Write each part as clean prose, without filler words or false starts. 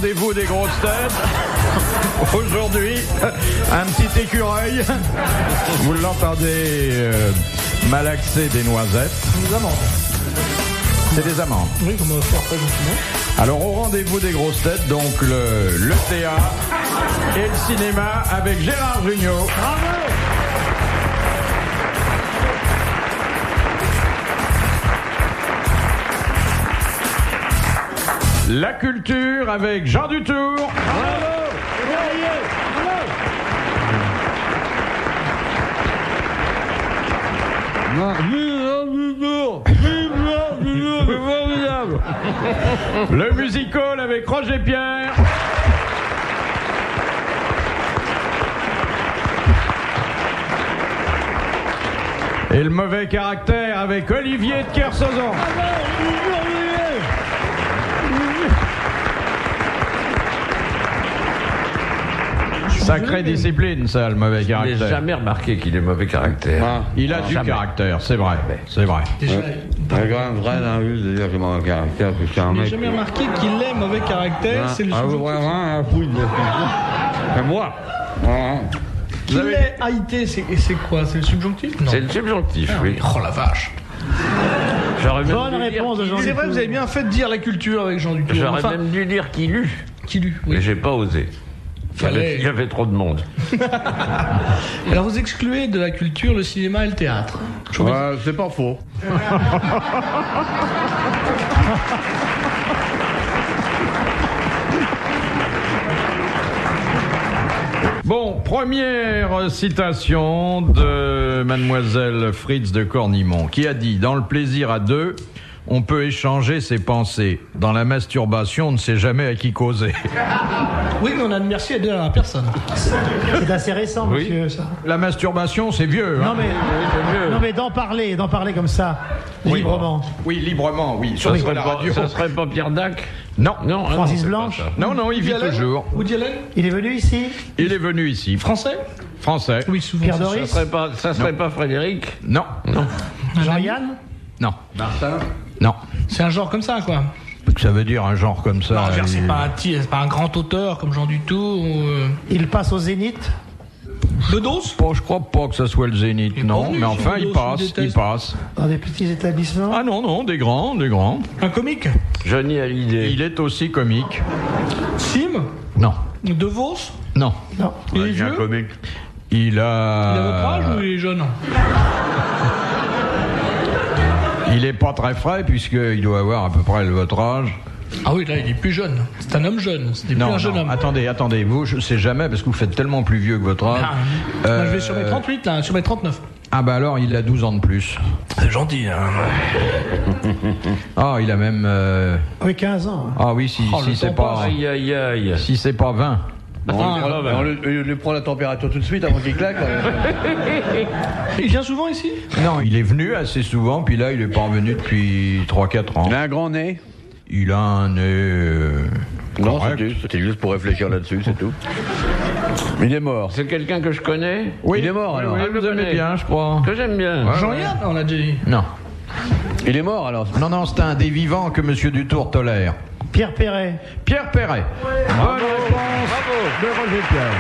rendez-vous des grosses têtes. Aujourd'hui, un petit écureuil. Vous l'entendez malaxer des noisettes. Des amandes. C'est des amandes. Oui, comme on va faire très gentiment. Alors au rendez-vous des grosses têtes, donc le théâtre et le cinéma avec Gérard Jugnot. Bravo. La culture avec Jean Dutour. Bravo. Le musical avec Roger Pierre. Et le mauvais caractère avec Olivier de Kersauzon. Sacrée discipline, ça, le mauvais Je n'ai caractère. jamais remarqué qu'il ait mauvais caractère. Il a du Jamais. caractère, c'est vrai. C'est vrai. Déjà, C'est quand même vrai dans la vie de dire que j'ai mon caractère, que je suis un je n'ai mec. jamais remarqué qu'il ait mauvais caractère. C'est le Ah, vous subjonctif. vraiment un fouille de c'est moi. Voilà. Qu'il ait haïté, c'est quoi? C'est le subjonctif? Non. C'est le subjonctif, oui. Oh la vache. J'aurais même Bonne dû dire réponse de Jean C'est vrai, Dutour. vous avez bien fait de dire la culture avec Jean Dutour. J'aurais Enfin, même dû dire qu'il eut, qui lui, oui. mais j'ai pas osé. Il y avait trop de monde. Alors vous excluez de la culture le cinéma et le théâtre. Ouais, c'est pas faux. Bon, première citation de mademoiselle Fritz de Cornimont, qui a dit « Dans le plaisir à deux, on peut échanger ses pensées. Dans la masturbation, on ne sait jamais à qui causer. Oui, mais on a de merci à dire à la personne. C'est assez récent, Oui. monsieur, ça. » La masturbation, c'est vieux. Non, Hein. mais d'en parler comme ça, librement. Oui, librement, oui. Ça Sur serait la pas- radio. ça serait pas Pierre Dac? Non, Non, ah Francis non, c'est Blanche. pas ça. non, non, il vit Woody Allen toujours. Woody Allen? Il est venu ici. Il est venu ici. Français? Français. Oui, souvent. Pierre c'est Doris. Ça serait pas Frédéric? Non, Non. Jean-Yann. non, Martin. non. C'est un genre comme ça, quoi. Ça veut dire un genre comme ça. Non, je veux dire, c'est il- pas un grand auteur comme Jean Dutour ou... Il passe au Zénith. Bedos? Bon, je crois pas que ça soit le Zénith, Il est non, pas venu, mais enfin, ce il Bedos, passe, je il déteste. passe. Dans des petits établissements. Ah non, non, des grands, des grands. Un comique? Johnny Hallyday. Il est aussi comique. Sim? Non, De Vos? non. Non. Il est vieux? comique. Il Il a votre a... âge ou il est jeune? Il est pas très frais, puisqu'il doit avoir à peu près votre âge. Ah oui, là, il est plus jeune. C'est un homme jeune. C'était plus Non, un jeune non, homme. attendez, vous, je sais jamais, parce que vous faites tellement plus vieux que votre âge. Ah, moi, je vais sur mes 38, là, sur mes 39. Ah bah alors, il a 12 ans de plus. C'est gentil, hein. Ah, il a même... Oui, 15 ans. Ah oui, si, Oh, si le c'est temps pas... Aïe, aïe, aïe. Si c'est pas 20. On lui prend la température tout de suite avant qu'il claque. Il vient souvent ici? Non, il est venu assez souvent, puis là, il est pas revenu depuis 3-4 ans. Il a un grand nez. Il a un nez... Non, correct. c'était juste pour réfléchir là-dessus, c'est tout. Il est mort. C'est quelqu'un que je connais? Oui, Il est mort, alors. Oui, Ah, je vous le aimez connais. bien, je crois. Que j'aime bien. Ouais. Jean-Yann, on l'a déjà dit. Non. Il est mort alors. Non, non, c'est un des vivants que Monsieur Dutour tolère. Pierre Perret. Pierre Perret. Bonne réponse de Roger Pierre.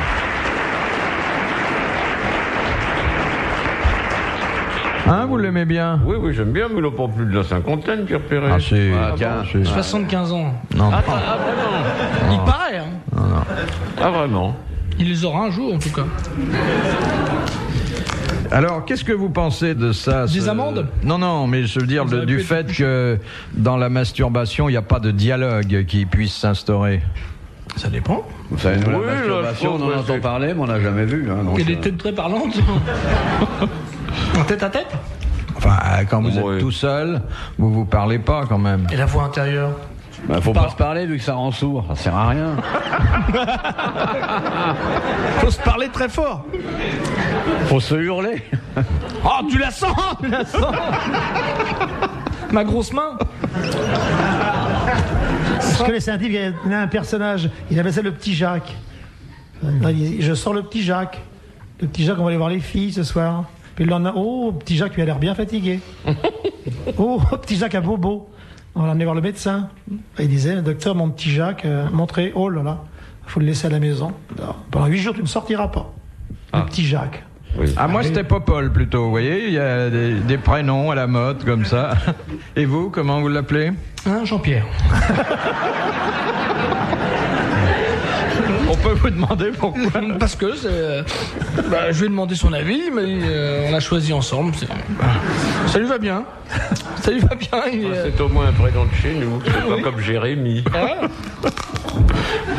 Hein, vous l'aimez bien? Oui, oui, j'aime bien, mais il n'a pas plus de la cinquantaine, Pierre Perret. Ah, c'est... Ah, tiens. c'est- 75 ans. Non, Ah, vraiment? Il paraît, hein. Ah, vraiment? Il les aura un jour, en tout cas. Alors, qu'est-ce que vous pensez de ça? Des amendes? Non, non, mais je veux dire Vous auriez du pu fait être plus que dans la masturbation, il n'y a pas de dialogue qui puisse s'instaurer. Ça dépend. Vous savez, nous, Oui, la là, masturbation, je on en trouve que entend c'est- parler, mais on n'a jamais vu. Hein, donc, Il y a des têtes très parlantes. En tête à tête? Enfin, quand vous Oui. êtes tout seul, vous vous parlez pas quand même. Et la voix intérieure? faut pas se parler vu que ça rend sourd. Ça sert à rien. Faut se parler très fort. Faut se hurler. Oh, tu la sens? Tu la sens? Ma grosse main. Je connaissais un type, il a un personnage, il appelait ça le petit Jacques. Il dit, je sors le petit Jacques. Le petit Jacques, on va aller voir les filles ce soir. Puis le lendemain, oh, petit Jacques, tu as l'air bien fatigué. Oh, petit Jacques à bobo. On l'a emmené voir le médecin. Il disait, docteur, mon petit Jacques, montrez, oh là là, il faut le laisser à la maison. Alors, pendant 8 jours, tu ne sortiras pas. Le petit Jacques. Oui. Ah, moi, c'était Popol, plutôt, vous voyez, il y a des prénoms à la mode, comme ça. Et vous, comment vous l'appelez? Hein, Jean-Pierre. On peut vous demander pourquoi? Parce que je lui ai demandé son avis, mais on a choisi ensemble. Ça lui va bien. Ça lui va bien. C'est au moins un prénom de chez nous, c'est pas comme Jérémy.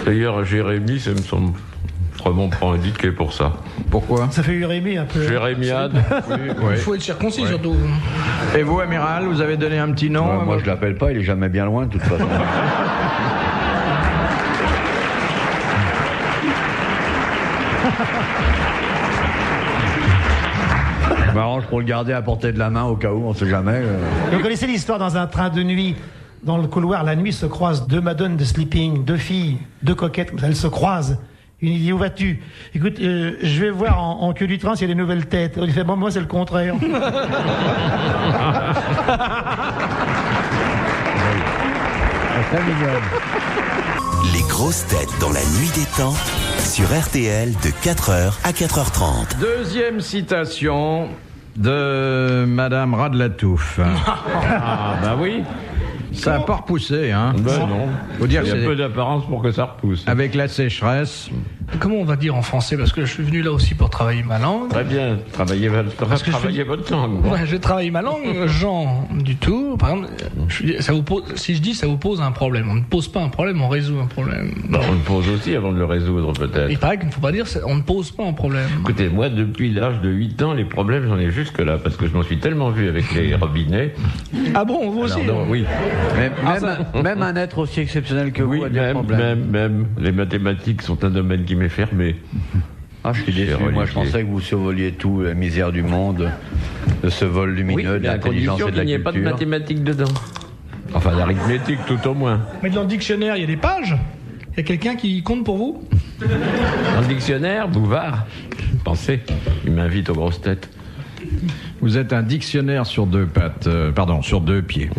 D'ailleurs, Jérémy, ça me semble vraiment pas indiqué pour ça. Pourquoi? Ça fait Jérémy un peu. Jérémiade. Il faut être circoncis surtout. Et vous, amiral, vous avez donné un petit nom? Moi, je l'appelle pas, il est jamais bien loin, de toute façon. Je m'arrange pour le garder à portée de la main au cas où, on sait jamais. Vous connaissez l'histoire dans un train de nuit? Dans le couloir, la nuit se croisent 2 madones de sleeping, 2 filles, 2 coquettes, comme ça, elles se croisent. Une dit, où vas-tu? Écoute, je vais voir en queue du train s'il y a des nouvelles têtes. Il fait, bon, moi c'est le contraire. Les grosses têtes dans la nuit des temps sur RTL de 4h à 4h30. Deuxième citation de Madame Radlatouf. Ah, bah oui. Ça n'a pas repoussé, hein? Ben non. Faut dire Il y que a c'est peu d'apparence pour que ça repousse. avec la sécheresse. Comment on va dire en français? Parce que je suis venu là aussi pour travailler ma langue. Très bien, travaillez votre langue. Ouais, je vais travailler ma langue. Jean du Tour, par exemple, ça vous pose, si je dis ça vous pose un problème, on ne pose pas un problème, on résout un problème. Bah, on le pose aussi avant de le résoudre, peut-être. Il paraît qu'il ne faut pas dire on ne pose pas un problème. Écoutez, moi, depuis l'âge de 8 ans, les problèmes, j'en ai jusque-là, parce que je m'en suis tellement vu avec les robinets. Ah bon, vous aussi? Alors, non, oui. Même un être aussi exceptionnel que Oui, vous a des problèmes. même. Les mathématiques sont un domaine qui m'est fermé. Ah, je suis déçu. Moi, je pensais que vous survoliez tout, la misère du monde, de ce vol lumineux, de à l'intelligence condition et de qu'il n'y la ait pas de culture. mathématiques dedans. Enfin, l'arithmétique, tout au moins. Mais dans le dictionnaire, il y a des pages. Il y a quelqu'un qui compte pour vous? Dans le dictionnaire, Bouvard, pensez, il m'invite aux grosses têtes. Vous êtes un dictionnaire sur 2 pattes, sur 2 pieds.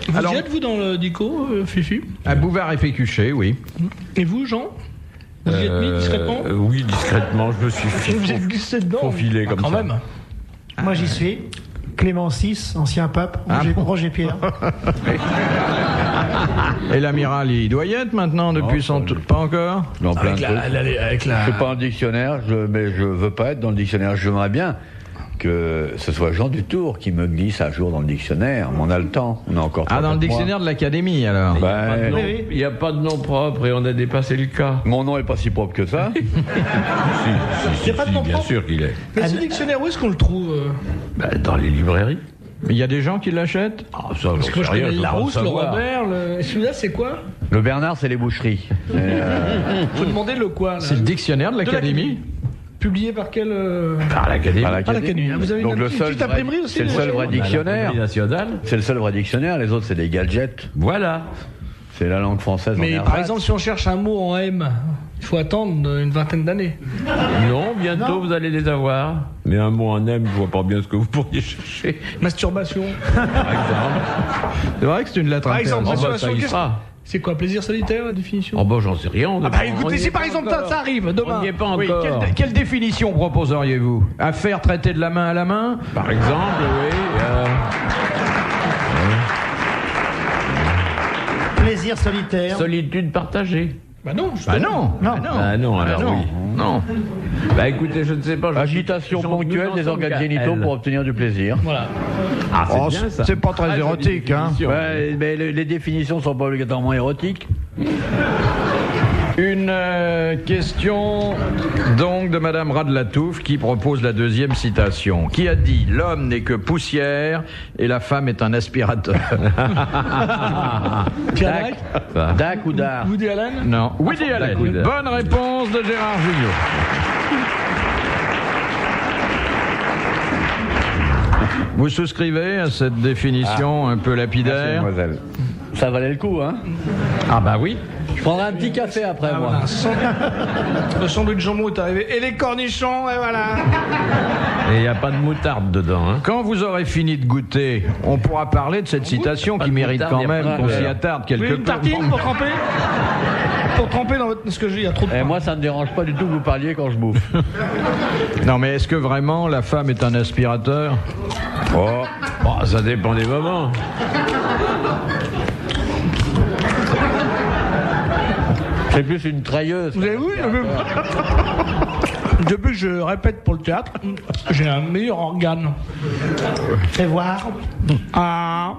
Vous Alors- y êtes, vous, dans le dico, Fifi? À Bouvard et Pécuchet, oui. Et vous, Jean? Vous y êtes mis discrètement? Oui, discrètement, je me suis Vous êtes glissé dedans? faufilé comme quand ça. même. Moi j'y suis. Clément VI, ancien pape, Roger Pierre. Et l'amiral, il doit y être maintenant depuis Pas encore? Dans plein de trucs. Avec la... Je suis pas un dictionnaire, mais je veux pas être dans le dictionnaire. J'aimerais bien que ce soit Jean Dutour qui me glisse un jour dans le dictionnaire. Mais on a le temps, on a encore. Ah, dans le 3-4 mois. dictionnaire de l'Académie, alors. Ben, Il n'y a pas de nom propre et on a dépassé le cas. mon nom est pas si propre que ça. Il n'y a pas de nom bien propre. sûr qu'il est. Mais ce dictionnaire, où est-ce qu'on le trouve? Dans les librairies. Mais il y a des gens qui l'achètent? Ah, ça, Parce que moi, je connais le Larousse, le Robert, et celui-là, c'est quoi? Le Bernard, c'est les boucheries. Faut demander le quoi, là? C'est le dictionnaire de l'Académie? Publié par quel... Par l'Académie. Par Ah, l'Académie. l'Académie. Vous avez Donc une le petite seul vrai- imprimerie aussi? c'est le seul vrai dictionnaire. L'Académie nationale. C'est le seul vrai dictionnaire. Les autres, c'est des gadgets. Voilà. C'est la langue française. Mais en par errate. exemple, si on cherche un mot en M, il faut attendre une vingtaine d'années. Non, bientôt vous allez les avoir. Mais un mot en M, je vois pas bien ce que vous pourriez chercher. Masturbation. Par exemple. C'est vrai que c'est une lettre Par exemple, interne. Oh, bah, masturbation, ça y qu'est-ce- sera. c'est quoi? Plaisir solitaire, la définition? Oh, bah, j'en sais rien. Ah bah écoutez, si par exemple ça arrive demain. On n'y est pas Oui, encore. quelle définition proposeriez-vous? Affaire traitée de la main à la main? Par exemple, oui. Plaisir solitaire. Solitude partagée. Bah non, Bah non. Non. Ah non, alors non. oui. Non. Bah écoutez, je ne sais pas. Agitation ponctuelle des organes génitaux pour obtenir du plaisir. Voilà. Ah, c'est Oh, bien ça. c'est pas très Ah, érotique, hein. jolie définition. Ouais, mais les définitions sont pas obligatoirement érotiques. Une question donc de Madame Radlatouf qui propose la deuxième citation. Qui a dit « L'homme n'est que poussière et la femme est un aspirateur Pierre Dac, Dac ou Dar. Woody Allen. » Non. Woody Allen. Woody Allen. Bonne réponse de Gérard Jugnot. Vous souscrivez à cette définition un peu lapidaire? Mademoiselle. Ça valait le coup, hein? Ah bah oui. prendrai un petit café après, Ah, moi. voilà. Le sandwich jambon est arrivé. Et les cornichons, et voilà. Et il n'y a pas de moutarde dedans. Hein. Quand vous aurez fini de goûter, on pourra parler de cette citation Pas qui de mérite moutarde, quand y a même pas qu'on de- s'y attarde quelque Vous voulez peu. une tartine pour tremper? Pour tremper dans votre... Parce que il y a trop de Et pain. moi, ça ne me dérange pas du tout que vous parliez quand je bouffe. Non, mais est-ce que vraiment la femme est un aspirateur? Oh, ça dépend des moments. C'est plus une trailleuse. Vous avez vu Depuis que je répète pour le théâtre, j'ai un meilleur organe. Fais voir. Ah.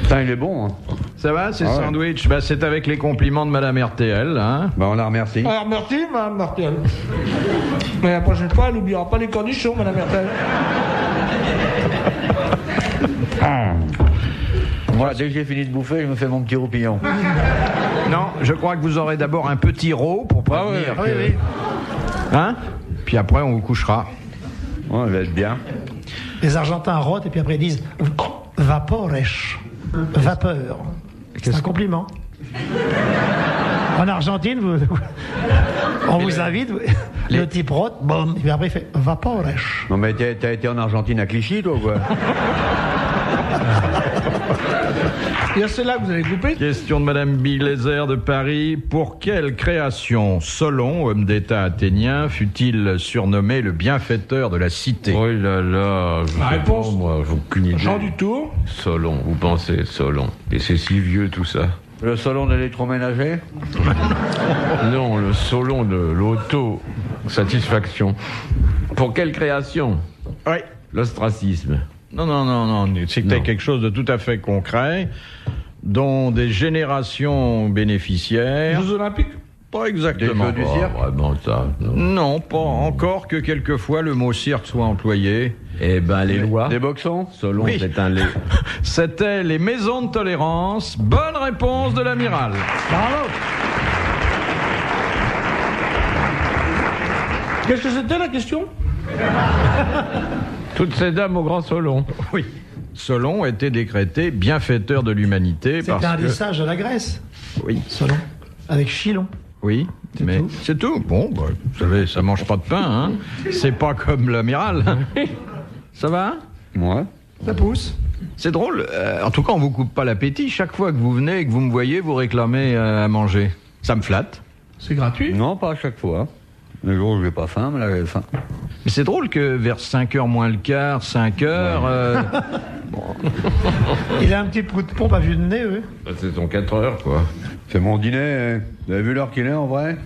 Putain, il est bon. Hein. Ça va, ces Ah ouais. sandwichs? Bah, c'est avec les compliments de Madame RTL, hein. Bah, on la remercie. Alors merci, Madame Martel. Mais la prochaine fois, elle n'oubliera pas les cornichons, Madame Martel. Moi, dès que j'ai fini de bouffer, je me fais mon petit roupillon. Non, je crois que vous aurez d'abord un petit rot pour prévenir. Ah oui, oui. Hein? Puis après, on vous couchera. Ouais, elle va être bien. Les Argentins rotent et puis après ils disent vapores. Vapeur. C'est un compliment. En Argentine, on vous invite, le type rote, boum, et puis après il fait vapores. Non, mais t'as été en Argentine à Clichy, toi, ou quoi? Il y a celle-là que vous allez couper. Question de Madame Biglézer de Paris. Pour quelle création Solon, homme d'État athénien, fut-il surnommé le bienfaiteur de la cité? Oh là là. Je La sais réponse. pas, moi, j'ai aucune idée. Jean du Tour. Solon, vous pensez, Solon. Et c'est si vieux tout ça. Le salon de l'électroménager? Non, le Solon de l'auto-satisfaction. Pour quelle création? Oui. L'ostracisme. Non, c'était Non. quelque chose de tout à fait concret, dont des générations bénéficiaires. Jeux Olympiques. Pas exactement. Des jeux du cirque? Vraiment ça. Non. Non, pas encore que quelquefois le mot cirque soit employé. Eh ben, les lois. Des boxons? Solon, Oui. c'est un lait. C'était les maisons de tolérance. Bonne réponse de l'amiral. Bravo. Qu'est-ce que c'était la question? Toutes ces dames au grand Solon. Oui. Solon était décrété bienfaiteur de l'humanité C'était parce un que... lissage de la Grèce, Oui, selon. Avec Chilon. oui, mais tout. c'est tout. Bon, bah, vous savez, ça mange pas de pain, hein. C'est pas comme l'amiral. Ça va? Ouais. Ça pousse. C'est drôle. En tout cas, on vous coupe pas l'appétit. Chaque fois que vous venez et que vous me voyez, vous réclamez à manger. Ça me flatte. C'est gratuit. Non, pas à chaque fois. Le jour où je n'ai pas faim, mais là j'ai faim. Mais c'est drôle que vers 5h moins le quart, 5h... Il a un petit coup de pompe à vue de nez, eux. Bah, c'est son 4 heures, quoi. C'est mon dîner. Hein. Vous avez vu l'heure qu'il est en vrai?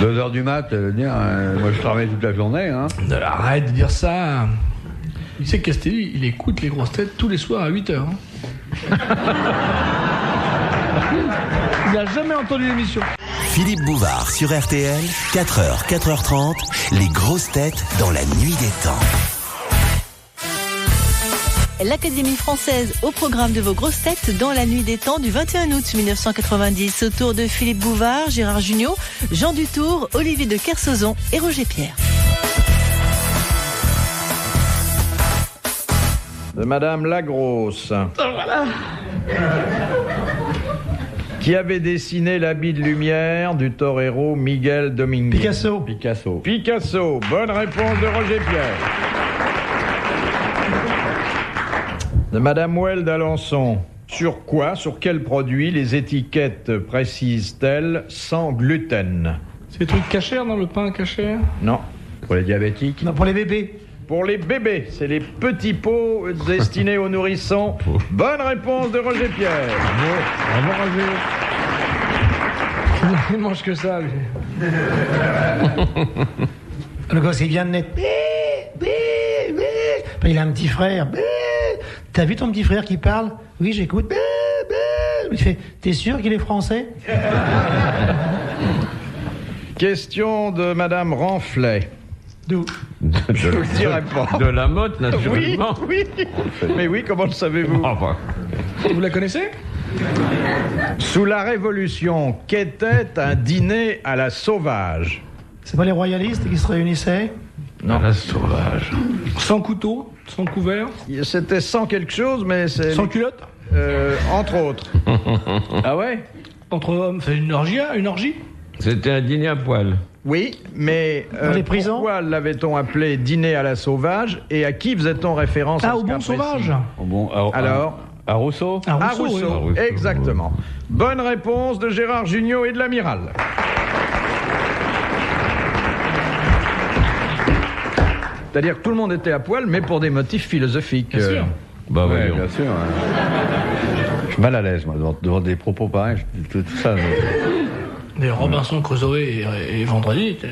2h du mat, moi je travaille toute la journée. Hein. Arrête de dire ça. Il sait que Castelli, il écoute les grosses têtes tous les soirs à 8h. Il n'a jamais entendu l'émission. Philippe Bouvard sur RTL, 4h, 4h30, les grosses têtes dans la nuit des temps. L'Académie française au programme de vos grosses têtes dans la nuit des temps du 21 août 1990. Autour de Philippe Bouvard, Gérard Jugnot, Jean Dutour, Olivier de Kersauzon et Roger Pierre. de Madame Lagrosse. Qui avait dessiné l'habit de lumière du torero Miguel Dominguez? Picasso. Picasso. Picasso. Bonne réponse de Roger Pierre. De Madame Well d'Alençon. Sur quoi, sur quel produit les étiquettes précisent-elles sans gluten? C'est des trucs cachers dans le pain cachère? Non. Pour les diabétiques. Non, pour les bébés. Pour les bébés, c'est les petits pots destinés aux nourrissons. Bonne réponse de Roger Pierre. Bravo Roger. Il mange que ça, lui. Le gosse, il vient de naître. Puis il a un petit frère. T'as vu ton petit frère qui parle? Oui, j'écoute. Il fait, t'es sûr qu'il est français? Question de Madame Renflet. D'où? Je vous le dirai pas. De la motte, Oui, naturellement. oui. Mais oui, comment le savez-vous? Enfin, Vous la connaissez? Sous la Révolution, qu'était un dîner à la sauvage? C'est pas les royalistes qui se réunissaient? non. La sauvage. Sans couteau, sans couvert, C'était sans quelque chose, mais c'est... sans culotte? entre autres. Ah ouais? Entre hommes, c'est une orgie? C'était un dîner à poil. Oui, mais Dans les prisons pourquoi l'avait-on appelé dîner à la sauvage et à qui faisait-on référence Ah, à au ce bon cas précis? sauvage. Bon, Alors à Rousseau? À À Rousseau, Rousseau, oui. exactement. Bonne réponse de Gérard Jugnot et de l'Amiral. C'est-à-dire que tout le monde était à poil, mais pour des motifs philosophiques. Bien sûr. Bah Ouais, voyons. bien sûr. Je suis mal à l'aise, moi, devant des propos pareils. Tout ça. Mais Robinson Crusoe et Vendredi étaient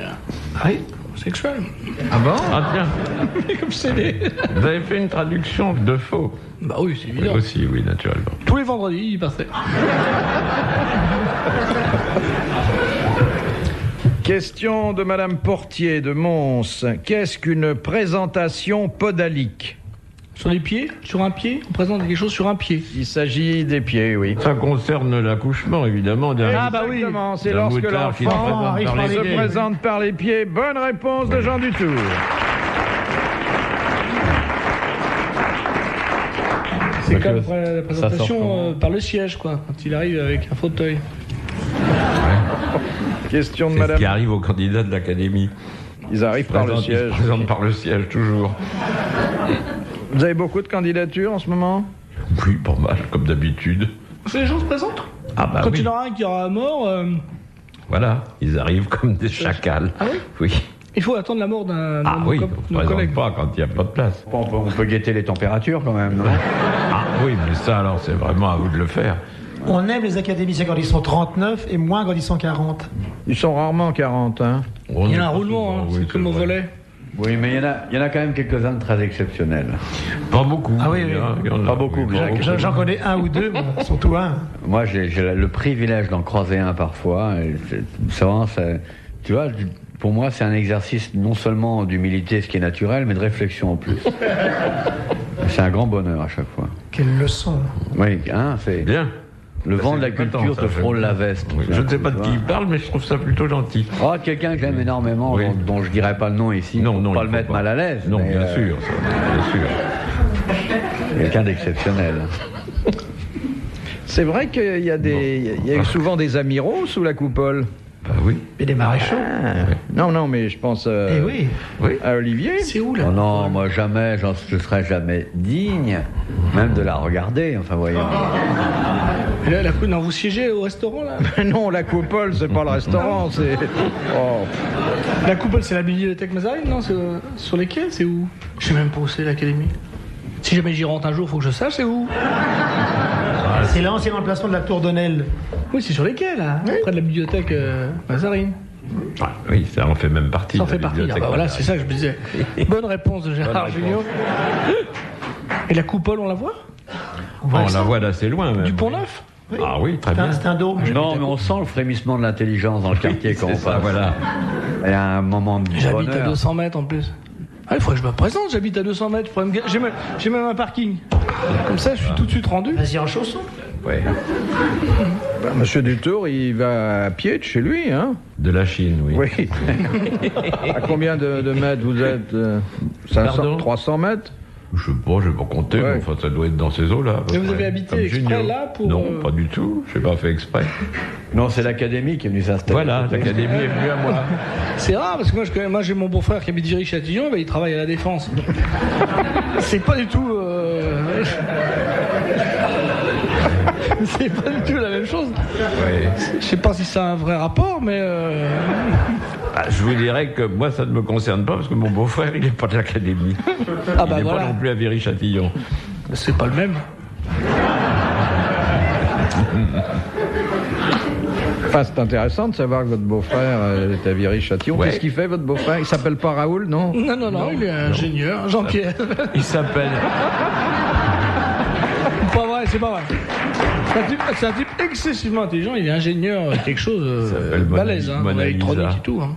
sexuels. Ah bon? Ah tiens, Comme c'est des... vous avez fait une traduction de faux. Bah oui, c'est évident. Aussi, oui, naturellement. Tous les vendredis, il passait. Question de Madame Portier de Mons. Qu'est-ce qu'une présentation podalique? Sur les pieds? Sur un pied? On présente quelque chose sur un pied. Il s'agit des pieds, oui. Ça concerne l'accouchement, évidemment. d'un- Ah, bah oui. Exactement, c'est d'un lorsque moutard qui se l'enfant présente arrive par par les les se pieds. présente par les pieds. Bonne réponse de Jean Dutour. C'est Parce comme que la ça sort présentation comment par le siège, quoi. Quand il arrive avec un fauteuil. Question de C'est ce qui Madame. arrive aux candidats de l'académie. Ils arrivent par le Ils se siège. présentent par le siège, toujours. Vous avez beaucoup de candidatures en ce moment? Oui, pas mal, comme d'habitude. C'est les gens se présentent. Ah bah Quand oui. il y en aura un qui aura mort, Voilà, ils arrivent comme des chacals. Ah oui? Oui. il faut attendre la mort d'un Ah de oui, nos, on ne nos présente collègues. pas quand il n'y a pas de place. On peut guetter les températures quand même, non? Ah oui, mais ça alors, c'est vraiment à vous de le faire. On aime les académiciens quand ils sont 39 et moins quand ils sont 40. Ils sont rarement 40, hein. On Il y est a un pas roulement, souvent, hein, oui, c'est comme au vrai. volet. Oui, mais il y en a quand même quelques-uns de très exceptionnels. Pas beaucoup. Ah oui, il y en a- oui. il y en a, Pas beaucoup, oui, mais pas Jacques, beaucoup. J'en connais un ou deux, mais surtout un. Moi, j'ai le privilège d'en croiser un parfois. Et c'est vraiment, tu vois, pour moi, c'est un exercice non seulement d'humilité, ce qui est naturel, mais de réflexion en plus. C'est un grand bonheur à chaque fois. Quelle leçon. Oui, hein, c'est Bien. le vent de la C'est content, culture ça, te j'aime frôle bien. la veste. Oui, je ne sais pas de qui il parle, mais je trouve ça plutôt gentil. Oh, quelqu'un que j'aime énormément, Oui. dont je dirais pas le nom ici, Non, pour non, pas il le faut mettre pas. mal à l'aise. Non, mais, bien sûr, ça, bien sûr. Quelqu'un d'exceptionnel. C'est vrai qu'il y a il y a eu souvent des amiraux sous la coupole. Bah oui. Et des maréchaux. Non, mais je pense Eh oui. à Olivier. C'est où là? Oh non, moi jamais, je serais jamais digne, même de la regarder, enfin voyons. Et là, non, vous siégez au restaurant là? Non, la coupole, c'est pas le restaurant, c'est... Oh. La coupole, c'est la bibliothèque Mazarine, non? C'est sur les quais, c'est où? Je sais même pas où c'est l'académie. Si jamais j'y rentre un jour, faut que je sache c'est où. C'est l'ancien emplacement de la tour d'Honnel. Oui, c'est sur les quais là, près de la bibliothèque Mazarine. Ah, oui, ça en fait même partie. Ça en de la fait partie. Ah bibliothèque bah voilà, Mazarine. c'est ça que je me disais. Bonne réponse de Gérard Bonne Jugnot. Et la coupole, on la voit? On la voit d'assez loin même. Du Pont-Neuf? Ah oui, très bien. C'est un dôme. Non, mais on sent le frémissement de l'intelligence dans le quartier quand on C'est ça, passe. voilà. Il y a un moment de J'habite à bonheur. 200 mètres en plus. Ah, il faudrait que je me présente, j'habite à 200 mètres. J'ai même un parking. Comme ça, je suis tout de suite rendu. Vas-y en chaussons. Ouais. Monsieur Dutour, il va à pied de chez lui, hein? De la Chine, oui. Oui. À combien de mètres vous êtes 500, Pardon 300 mètres? Je sais pas compté, Ouais. mais enfin, ça doit être dans ces eaux-là. à peu Mais vous près. avez habité Comme exprès Junio. là pour, Non, pas du tout. Je n'ai pas fait exprès. Non, c'est l'académie qui est venue s'installer. Voilà, l'académie est venue à moi. C'est rare parce que moi j'ai mon beau-frère qui habite Viry-Châtillon, il travaille à la Défense. C'est pas du tout. C'est pas du tout la même chose. Ouais. Je sais pas si ça a un vrai rapport, mais. Ah, je vous dirais que moi, ça ne me concerne pas parce que mon beau-frère, il n'est pas de l'académie. Ah Il bah n'est voilà. pas non plus à Viry-Châtillon. C'est pas le même. Enfin, c'est intéressant de savoir que votre beau-frère est à Viry-Châtillon. Ouais. Qu'est-ce qu'il fait, votre beau-frère? Il s'appelle pas Raoul, non? Non, il est ingénieur. Jean-Pierre. Il s'appelle. Pas vrai, c'est pas vrai. C'est un type excessivement intelligent, il est ingénieur, quelque chose s'appelle balèze, Mona- hein, Mona électronique Lisa. et tout. Hein.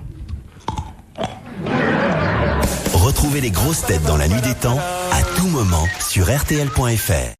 Retrouvez les grosses têtes dans la nuit des temps à tout moment sur RTL.fr.